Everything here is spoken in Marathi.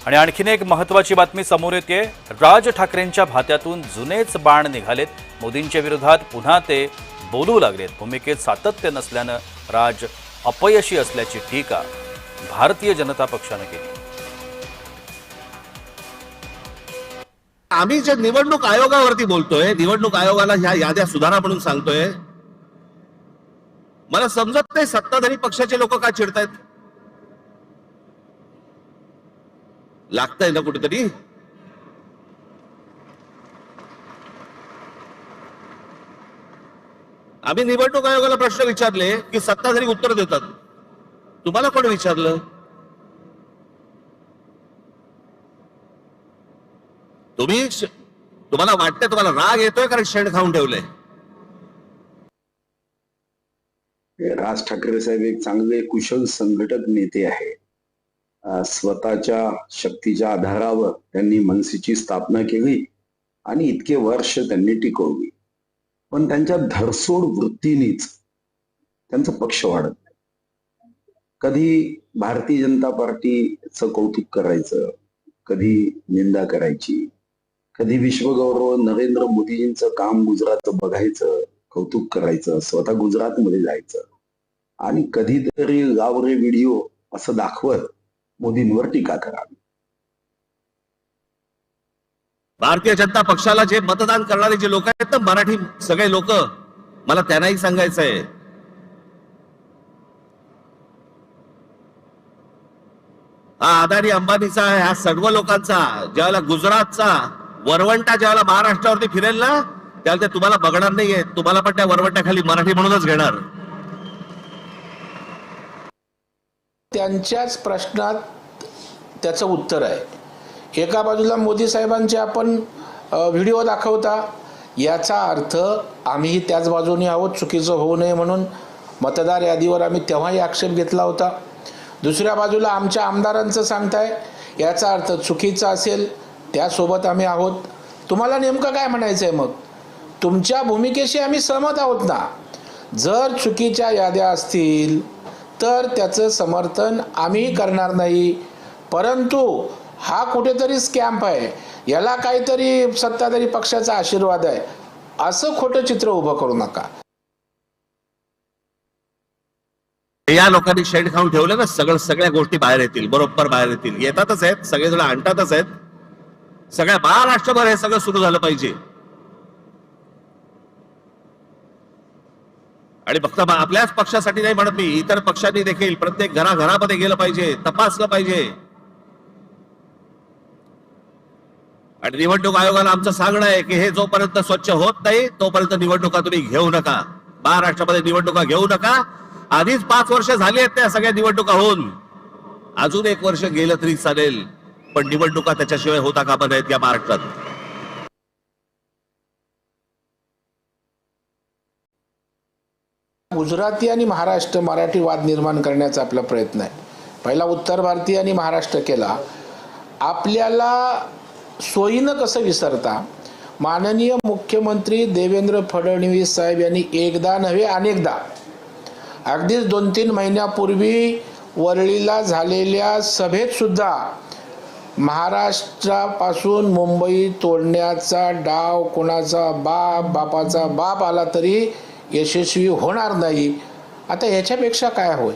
आणि आणखीन एक महत्त्वाची बातमी समोर येते। राज ठाकरेंच्या भात्यातून जुनेच बाण निघालेत। मोदींच्या विरोधात पुन्हा ते बोलू लागलेत। भूमिकेत सातत्य नसल्यानं राज अपयशी असल्याची टीका भारतीय जनता पक्षाने केली। आम्ही जे निवडणूक आयोगावरती बोलतोय, निवडणूक आयोगाला ह्या याद्या सुधारा म्हणून सांगतोय, मला समजत नाही सत्ताधारी पक्षाचे लोक का चिडतायत। लागतंय ना कुठेतरी। आम्ही निवडणूक आयोगाला प्रश्न विचारले की सत्ताधारी उत्तर देतात, तुम्हाला कोण विचारलं? तुम्हाला वाटतंय, तुम्हाला राग येतोय कारण शेण खाऊन ठेवलंय। राज ठाकरे साहेब एक चांगले कुशल संघटक नेते आहे। स्वतःच्या शक्तीच्या आधारावर त्यांनी मनसेची स्थापना केली आणि इतके वर्ष त्यांनी टिकवली, पण त्यांच्या धरसोड वृत्तीनेच त्यांचा पक्ष वाढत नाही। कधी भारतीय जनता पार्टीचं कौतुक करायचं, कधी निंदा करायची, कधी विश्वगौरव नरेंद्र मोदीजींचं काम गुजरातचं बघायचं, कौतुक करायचं, स्वतः गुजरातमध्ये जायचं आणि कधीतरी गावरे व्हिडिओ असं दाखवत मोदींवर टीका करावी। भारतीय जनता पक्षाला जे मतदान करणारे जे लोक आहेत ना, मराठी सगळे लोक, मला त्यांनाही सांगायचंय, हा अदानी अंबानीचा ह्या सर्व लोकांचा ज्यावेळेला गुजरातचा वरवंटा ज्यावेळेला महाराष्ट्रावरती फिरेल ना, त्यावेळेला ते तुम्हाला बघणार नाहीये, तुम्हाला पण त्या वरवंट्याखाली मराठी म्हणूनच घेणार। त्यांच्याच प्रश्नात त्याचं उत्तर आहे। एका बाजूला मोदी साहेबांचे आपण व्हिडिओ दाखवता, याचा अर्थ आम्हीही त्याच बाजूने आहोत, चुकीचं होऊ नये म्हणून मतदार यादीवर आम्ही तेव्हाही आक्षेप घेतला होता। दुसऱ्या बाजूला आमच्या आमदारांचं सांगताय, याचा अर्थ चुकीचा असेल, त्यासोबत आम्ही आहोत। तुम्हाला नेमकं काय म्हणायचं आहे? मग तुमच्या भूमिकेशी आम्ही सहमत आहोत ना। जर चुकीच्या याद्या असतील तर त्याचं समर्थन आम्ही करणार नाही, परंतु हा कुठेतरी स्कॅम्प आहे, याला काहीतरी सत्ताधारी पक्षाचा आशीर्वाद आहे, असं खोटं चित्र उभं करू नका। या लोकांनी शेण खाऊन ठेवलं ना, सगळ्या गोष्टी बाहेर येतील, बरोबर बाहेर येतील, येतातच आहेत, सगळेजण आणतातच आहेत। सगळ्या महाराष्ट्रभर हे सगळं सुरू झालं पाहिजे। आणि फक्त आपल्याच पक्षासाठी नाही म्हणत मी, इतर पक्षांनी देखील प्रत्येक घराघरामध्ये गेलं पाहिजे, तपासलं पाहिजे। आणि निवडणूक आयोगाला आमचं सांगणं आहे की हे जोपर्यंत स्वच्छ होत नाही तोपर्यंत निवडणुका तुम्ही घेऊ नका, महाराष्ट्रामध्ये निवडणुका घेऊ नका। आधीच 5 वर्ष झाली आहेत त्या सगळ्या निवडणुका होऊन, अजून 1 वर्ष गेलं तरी चालेल, पण निवडणुका त्याच्याशिवाय होता कामा नयेत या महाराष्ट्रात। गुजराती आणि महाराष्ट्र मराठी वाद निर्माण करण्याचा आपला प्रयत्न आहे। पहिला उत्तर भारतीय आणि महाराष्ट्र केला। आपल्याला सोयीनं कसं विसरता, माननीय मुख्यमंत्री देवेंद्र फडणवीस साहेब यांनी एकदा नव्हे अनेकदा, अगदीच 2-3 महिन्यापूर्वी वरळीला झालेल्या सभेत सुद्धा महाराष्ट्रापासून मुंबई तोडण्याचा डाव कोणाचा बापाचा बाप आला तरी यशस्वी होणार नाही। आता ह्याच्यापेक्षा काय होय?